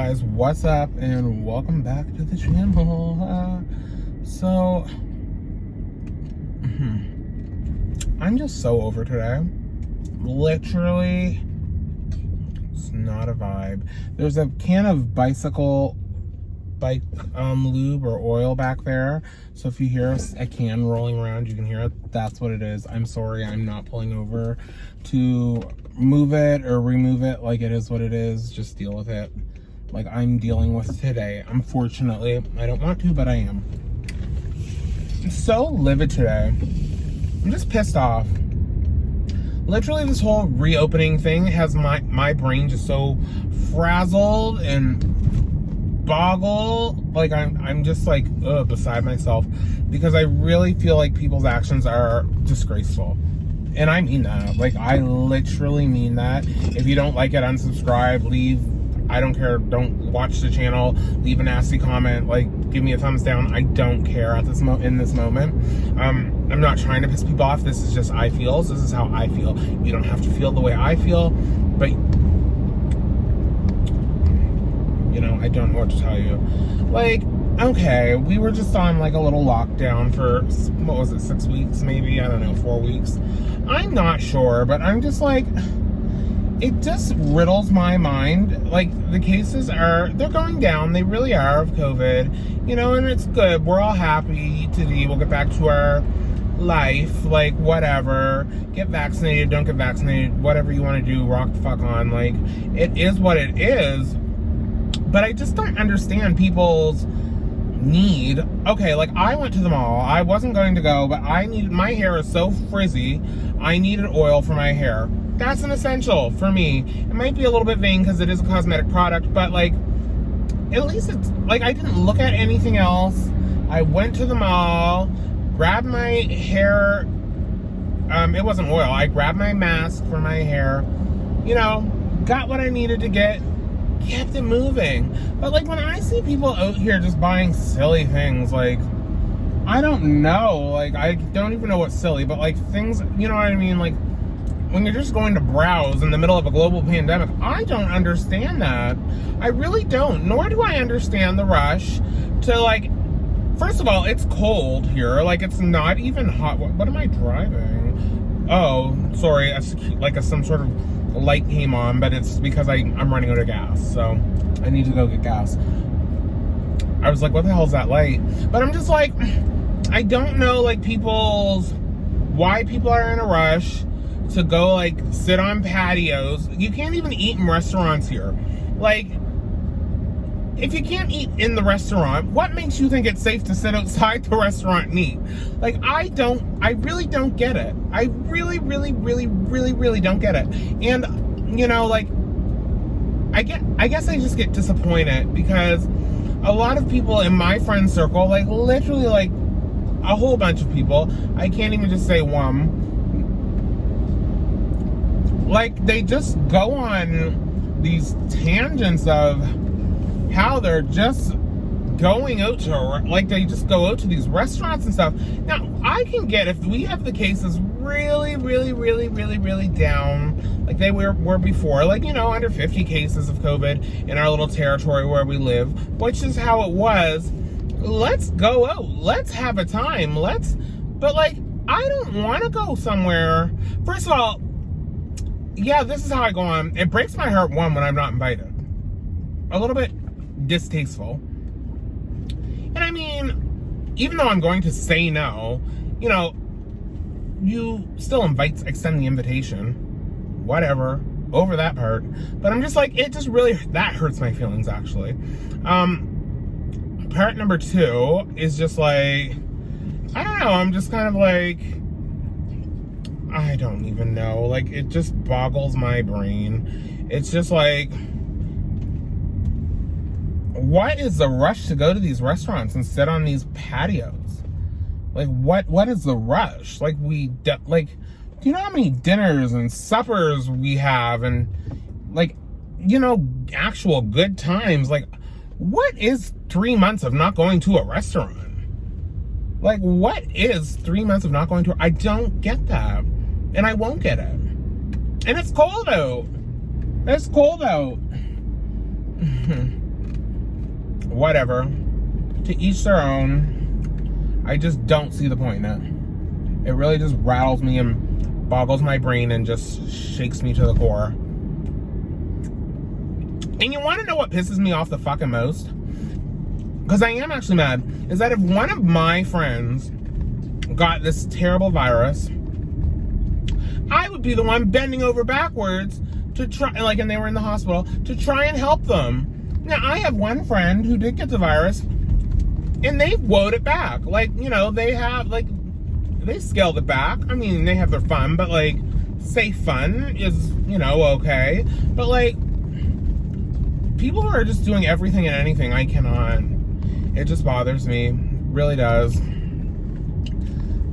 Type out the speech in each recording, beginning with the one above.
guys, what's up and welcome back to the channel. I'm just so over today. Literally, it's not a vibe. There's a can of bike lube or oil back there, so if you hear a can rolling around, you can hear it. That's what it is. I'm sorry, I'm not pulling over to move it or remove it. Like, it is what it is. Just deal with it. Like I'm dealing with today. Unfortunately, I don't want to, but I am. I'm so livid today. I'm just pissed off. Literally, this whole reopening thing has my brain just so frazzled and boggled. Like I'm just like beside myself, because I really feel like people's actions are disgraceful. And I mean that. Like, I literally mean that. If you don't like it, unsubscribe, leave. I don't care. Don't watch the channel. Leave a nasty comment. Like, give me a thumbs down. I don't care at this in this moment. I'm not trying to piss people off. This is just I feel. This is how I feel. You don't have to feel the way I feel, but you know, I don't know what to tell you. Like, okay, we were just on like a little lockdown for, what was it, 6 weeks maybe? I don't know, 4 weeks. I'm not sure, but I'm just like, it just riddles my mind. Like, the cases they're going down. They really are, of COVID, you know, and it's good. We're all happy today. We'll get back to our life, like, whatever. Get vaccinated, don't get vaccinated, whatever you want to do, rock the fuck on. Like, it is what it is. But I just don't understand people's need. Okay, like, I went to the mall. I wasn't going to go, but my hair is so frizzy. I needed oil for my hair. That's an essential for me. It might be a little bit vain because it is a cosmetic product, but like, at least it's like, I didn't look at anything else. I went to the mall, grabbed my hair. It wasn't oil. I grabbed my mask for my hair, you know, got what I needed to get, kept it moving. But like, when I see people out here just buying silly things, like, I don't know, like, I don't even know what's silly, but like, things, you know what I mean? Like, when you're just going to browse in the middle of a global pandemic, I don't understand that. I really don't. Nor do I understand the rush to, like, first of all, it's cold here. Like, it's not even hot. What am I driving? Oh, sorry. Some sort of light came on, but it's because I'm running out of gas. So I need to go get gas. I was like, what the hell is that light? But I'm just like, I don't know, like, why people are in a rush to go, like, sit on patios. You can't even eat in restaurants here. Like, if you can't eat in the restaurant, what makes you think it's safe to sit outside the restaurant and eat? Like, I really don't get it. I really, really, really, really, really don't get it. And, you know, like, I guess I just get disappointed because a lot of people in my friend circle, like, literally, like, a whole bunch of people, I can't even just say one, like, they just go on these tangents of how they're just going out to, like, they just go out to these restaurants and stuff. Now, I can get if we have the cases really, really, really, really, really down, like they were before, like, you know, under 50 cases of COVID in our little territory where we live, which is how it was. Let's go out. Let's have a time. But, like, I don't want to go somewhere. First of all, yeah, this is how I go on. It breaks my heart, one, when I'm not invited. A little bit distasteful. And I mean, even though I'm going to say no, you know, you still extend the invitation. Whatever. Over that part. But I'm just like, it just really, that hurts my feelings, actually. Part number 2 is just like, I don't know, I'm just kind of like, I don't even know. Like, it just boggles my brain. It's just like, what is the rush to go to these restaurants and sit on these patios? Like, what is the rush? Like, do you know how many dinners and suppers we have, and, like, you know, actual good times? Like, what is 3 months of not going to a restaurant? Like, what is 3 months of not going to? I don't get that. And I won't get it. And it's cold out. It's cold out. whatever. To each their own. I just don't see the point in it. It really just rattles me and boggles my brain and just shakes me to the core. And you want to know what pisses me off the fucking most? Because I am actually mad. Is that if one of my friends got this terrible virus, I would be the one bending over backwards to try, like, and they were in the hospital, to try and help them. Now, I have one friend who did get the virus, and they woed it back. Like, you know, they scaled it back. I mean, they have their fun, but, like, safe fun is, you know, okay. But, like, people who are just doing everything and anything, I cannot. It just bothers me. Really does.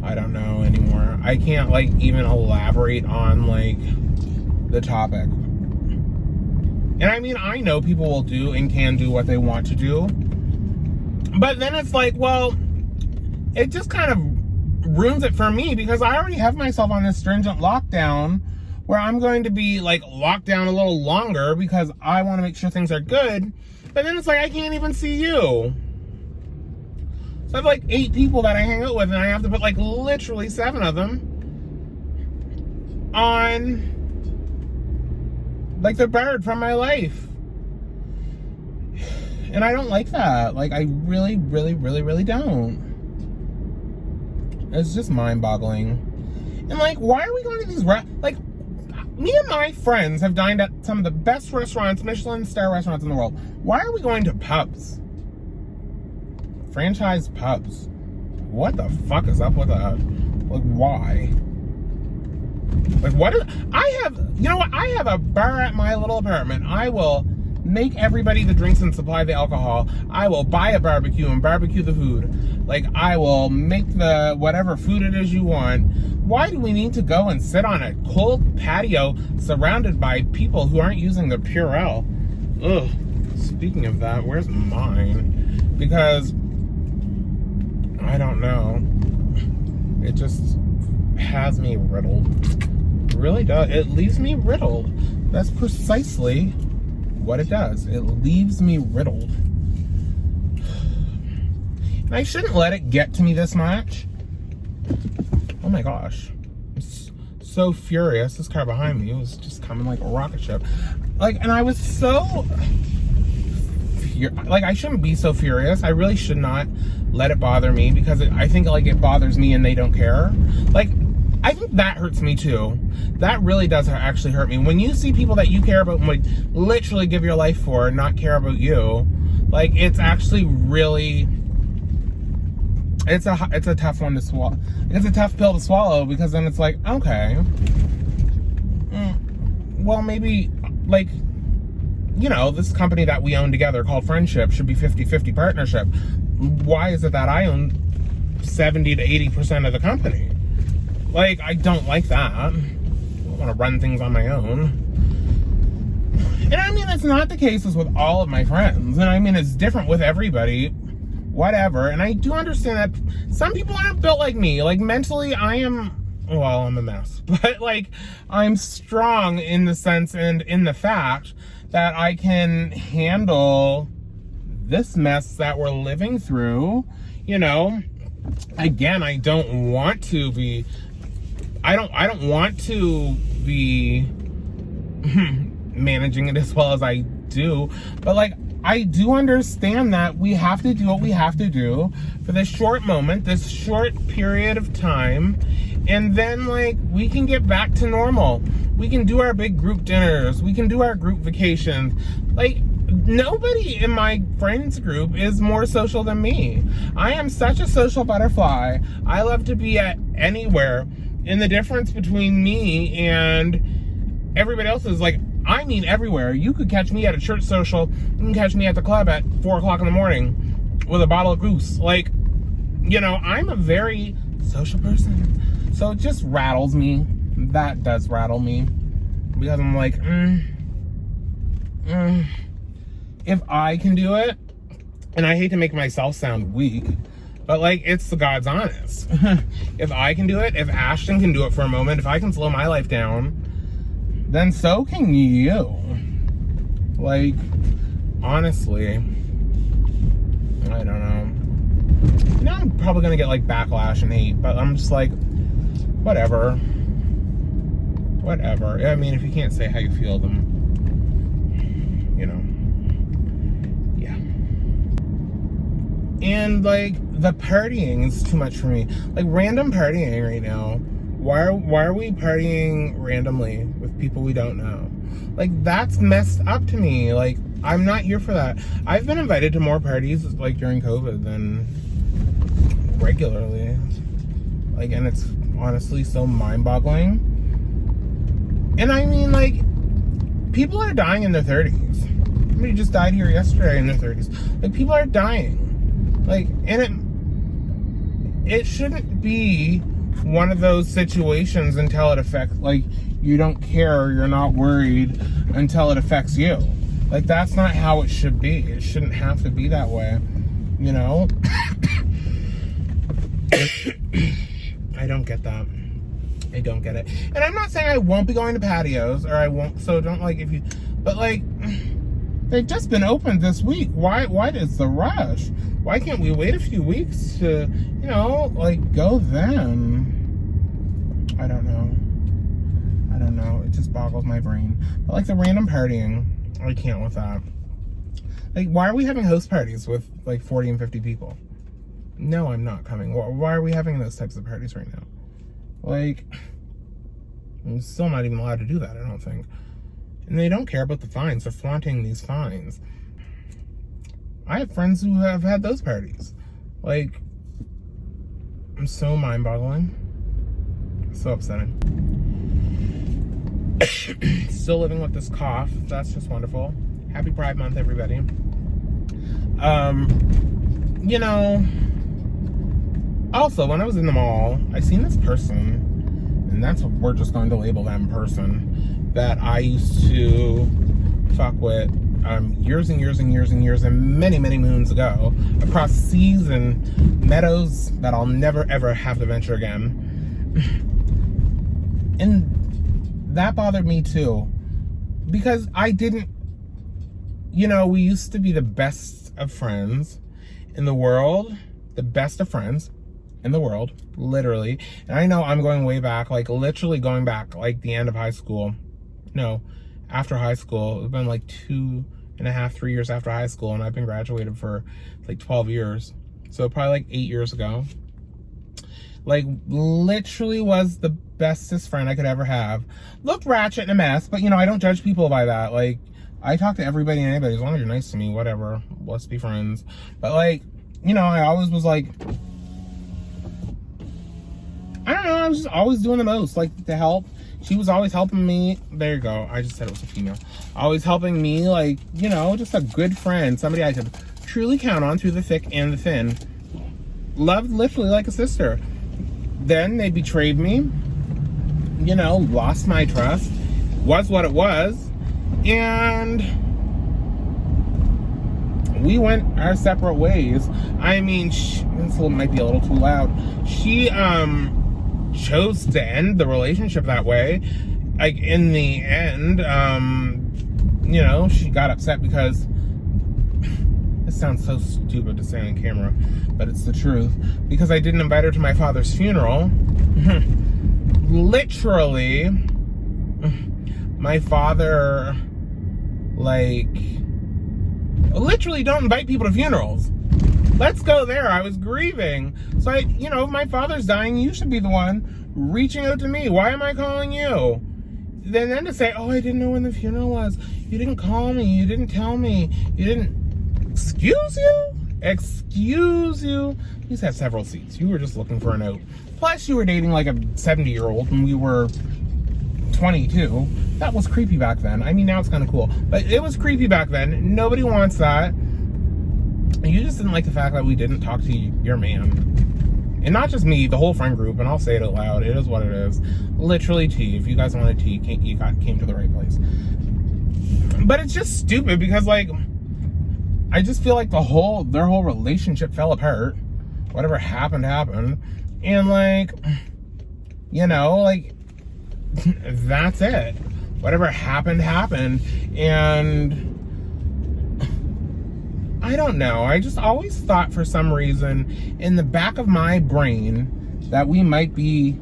I don't know anymore. I can't, like, even elaborate on, like, the topic. And I mean, I know people will do and can do what they want to do. But then it's like, well, it just kind of ruins it for me because I already have myself on this stringent lockdown where I'm going to be, like, locked down a little longer because I want to make sure things are good. But then it's like, I can't even see you. So I have, like, 8 people that I hang out with, and I have to put, like, literally 7 of them on, like, they're barred from my life. And I don't like that. Like, I really, really, really, really don't. It's just mind-boggling. And, like, why are we going to these, like, me and my friends have dined at some of the best restaurants, Michelin star restaurants in the world. Why are we going to pubs? Franchise pubs. What the fuck is up with that? Like, why? Like, what is... you know what? I have a bar at my little apartment. I will make everybody the drinks and supply the alcohol. I will buy a barbecue and barbecue the food. Like, I will make the whatever food it is you want. Why do we need to go and sit on a cold patio surrounded by people who aren't using the Purell? Ugh. Speaking of that, where's mine? Because I don't know. It just has me riddled. It really does. It leaves me riddled. That's precisely what it does. It leaves me riddled. And I shouldn't let it get to me this much. Oh my gosh. I'm so furious. This car behind me was just coming like a rocket ship. Like, and I was so... like, I shouldn't be so furious. I really should not let it bother me because I think, like, it bothers me and they don't care. Like, I think that hurts me too. That really does actually hurt me. When you see people that you care about and would literally give your life for not care about you, like, it's actually really... It's a tough one to swallow. It's a tough pill to swallow because then it's like, okay, well, maybe, like, you know, this company that we own together called Friendship should be 50-50 partnership. Why is it that I own 70 to 80% of the company? Like, I don't like that. I don't want to run things on my own. And I mean, it's not the case with all of my friends. And I mean, it's different with everybody. Whatever. And I do understand that some people aren't built like me. Like, mentally, I'm a mess. But, like, I'm strong in the sense and in the fact that I can handle this mess that we're living through. You know, again, I don't want to be managing it as well as I do. But, like, I do understand that we have to do what we have to do for this short moment, this short period of time, and then, like, we can get back to normal. We can do our big group dinners. We can do our group vacations. Like, nobody in my friends group is more social than me. I am such a social butterfly. I love to be at anywhere. And the difference between me and everybody else is, like, I mean everywhere. You could catch me at a church social. You can catch me at the club at 4 o'clock in the morning with a bottle of goose. Like, you know, I'm a very social person. So it just rattles me. That does rattle me. Because I'm like, if I can do it, and I hate to make myself sound weak, but, like, it's the God's honest. If I can do it, if Ashton can do it for a moment, if I can slow my life down, then so can you. Like, honestly, I don't know. Now I'm probably gonna get like backlash and hate, but I'm just like, whatever. Whatever. I mean, if you can't say how you feel, then, you know, yeah. And like, the partying is too much for me. Like, random partying right now. Why are we partying randomly with people we don't know? Like, that's messed up to me. Like, I'm not here for that. I've been invited to more parties, like, during COVID than regularly. Like, and it's honestly so mind-boggling. And I mean, like, people are dying in their 30s. Somebody just died here yesterday in their 30s. Like, people are dying. Like, and it shouldn't be one of those situations until it affects, like, you don't care or you're not worried until it affects you. Like, that's not how it should be. It shouldn't have to be that way, you know? I don't get that. I don't get it. And I'm not saying I won't be going to patios, or I won't, so don't, like, if you, but, like, they've just been opened this week. Why is the rush? Why can't we wait a few weeks to, you know, like, go then? I don't know. I don't know. It just boggles my brain. But, like, the random partying, I can't with that. Like, why are we having host parties with, like, 40 and 50 people? No, I'm not coming. Why are we having those types of parties right now? Like, I'm still not even allowed to do that, I don't think. And they don't care about the fines. They're flaunting these fines. I have friends who have had those parties. Like, I'm so mind-boggling. So upsetting. Still living with this cough. That's just wonderful. Happy Pride Month, everybody. You know, also, when I was in the mall, I seen this person, and that's what we're just going to label them person, that I used to fuck with years and years and years and years and many, many moons ago, across seas and meadows that I'll never, ever have to venture again. And that bothered me too, because I didn't, you know, we used to be the best of friends in the world, the best of friends in the world, literally. And I know I'm going way back, like literally going back, like the end of high school. No, after high school. It's been like 2.5, 3 years after high school, and I've been graduated for like 12 years. So probably like 8 years ago. Like, literally was the bestest friend I could ever have. Looked ratchet and a mess, but, you know, I don't judge people by that. Like, I talk to everybody and anybody. As long as you're nice to me, whatever. Let's be friends. But, like, you know, I always was like, I don't know, I was just always doing the most, like, to help. She was always helping me. There you go. I just said it was a female. Always helping me, like, you know, just a good friend. Somebody I could truly count on through the thick and the thin. Loved literally like a sister. Then they betrayed me, you know, lost my trust, was what it was, and we went our separate ways. I mean, this might be a little too loud. She chose to end the relationship that way. Like, in the end, you know, she got upset because, this sounds so stupid to say on camera, but it's the truth, because I didn't invite her to my father's funeral. Literally, my father, like, literally don't invite people to funerals. Let's go there. I was grieving. So you know, if my father's dying, you should be the one reaching out to me. Why am I calling you? Then to say, oh, I didn't know when the funeral was. You didn't call me. You didn't tell me. You didn't. Excuse you? Excuse you? He's had several seats. You were just looking for a note. Plus, you were dating like a 70-year-old and we were 22. That was creepy back then. I mean, now it's kind of cool. But it was creepy back then. Nobody wants that. You just didn't like the fact that we didn't talk to your man. And not just me, the whole friend group. And I'll say it out loud. It is what it is. Literally tea. If you guys wanted tea, you came to the right place. But it's just stupid because, like, I just feel like their whole relationship fell apart. Whatever happened. And, like, you know, like, that's it. Whatever happened. And I don't know. I just always thought for some reason in the back of my brain that we might be,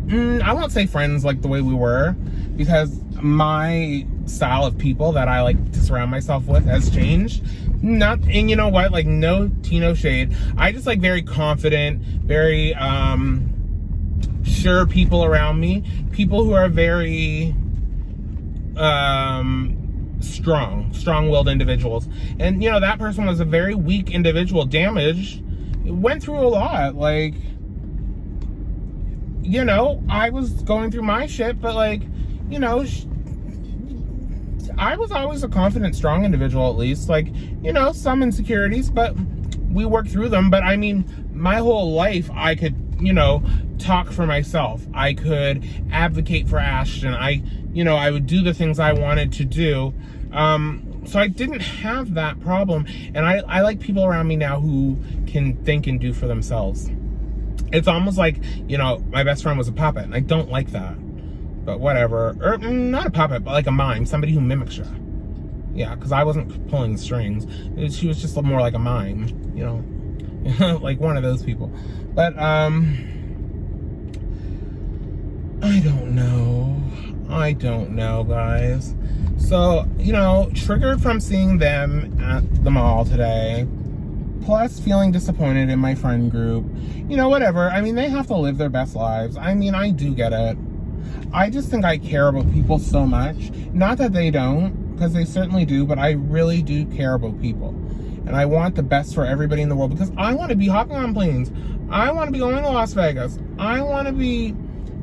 I won't say friends like the way we were, because my style of people that I like to surround myself with has changed. And you know what? Like, no tea, no shade. I just like very confident, very sure people around me. People who are very strong-willed individuals. And you know, that person was a very weak individual, damaged, went through a lot. Like, you know, I was going through my shit, but like, you know, I was always a confident, strong individual, at least. Like, you know, some insecurities, but we worked through them. But I mean, my whole life, I could, you know, talk for myself. I could advocate for Ashton. I would do the things I wanted to do. So I didn't have that problem. And I like people around me now who can think and do for themselves. It's almost like, you know, my best friend was a puppet, and I don't like that. But whatever. Or not a puppet, but like a mime. Somebody who mimics her. Yeah, because I wasn't pulling the strings. She was just more like a mime, you know. Like one of those people. But, I don't know, guys. So, you know, triggered from seeing them at the mall today, plus feeling disappointed in my friend group. You know, whatever. I mean, they have to live their best lives. I mean, I do get it. I just think I care about people so much. Not that they don't, because they certainly do, but I really do care about people. And I want the best for everybody in the world, because I want to be hopping on planes. I want to be going to Las Vegas. I want to be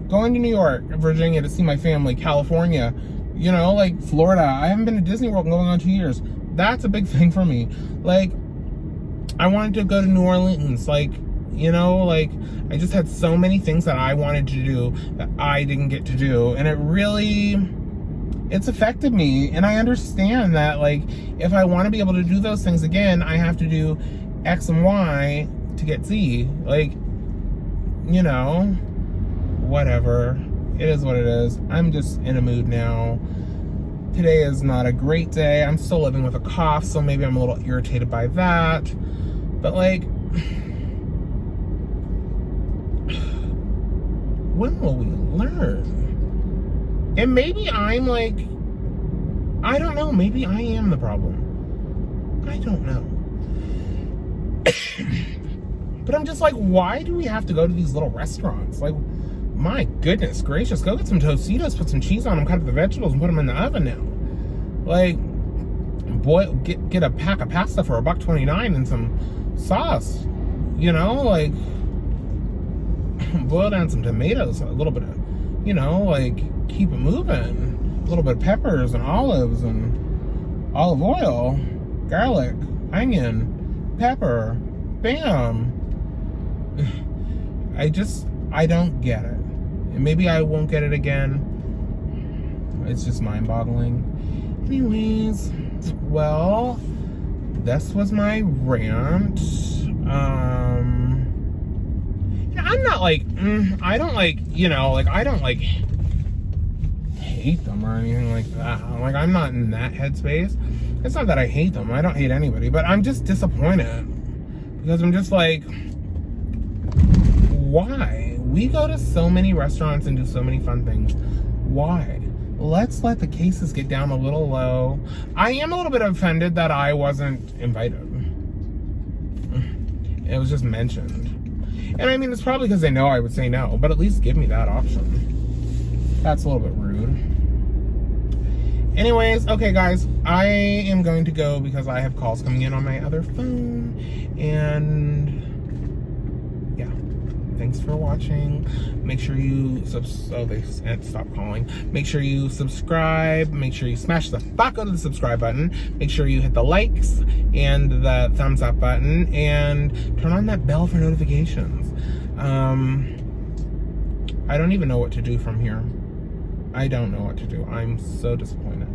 going to New York, Virginia to see my family, California, you know, like Florida. I haven't been to Disney World in going on 2 years. That's a big thing for me. Like, I wanted to go to New Orleans. Like, you know, like, I just had so many things that I wanted to do that I didn't get to do. And it's affected me. And I understand that, like, if I want to be able to do those things again, I have to do X and Y to get Z. Like, you know, whatever. It is what it is. I'm just in a mood now. Today is not a great day. I'm still living with a cough, so maybe I'm a little irritated by that. But, like, when will we learn? And maybe I'm like, I don't know, maybe I am the problem. I don't know. But I'm just like, why do we have to go to these little restaurants? Like, my goodness gracious, go get some Tostitos, put some cheese on them, cut up the vegetables, and put them in the oven now. Like, boy, get a pack of pasta for $1.29 and some sauce. You know, like, boil down some tomatoes, a little bit of, you know, like, keep it moving. A little bit of peppers and olives and olive oil, garlic, onion, pepper, bam. I don't get it. And maybe I won't get it again. It's just mind-boggling. Anyways, well, this was my rant. I'm not like, I don't like, you know, like, I don't like hate them or anything like that. Like, I'm not in that headspace. It's not that I hate them. I don't hate anybody, but I'm just disappointed because I'm just like, why? We go to so many restaurants and do so many fun things. Why? Let's let the cases get down a little low. I am a little bit offended that I wasn't invited. It was just mentioned. And I mean, it's probably because they know I would say no, but at least give me that option. That's a little bit rude. Anyways, okay guys, I am going to go because I have calls coming in on my other phone. And yeah, thanks for watching. Make sure you stop calling. Make sure you subscribe. Make sure you smash the fuck out of the subscribe button. Make sure you hit the likes and the thumbs up button and turn on that bell for notifications. I don't even know what to do from here. I don't know what to do. I'm so disappointed.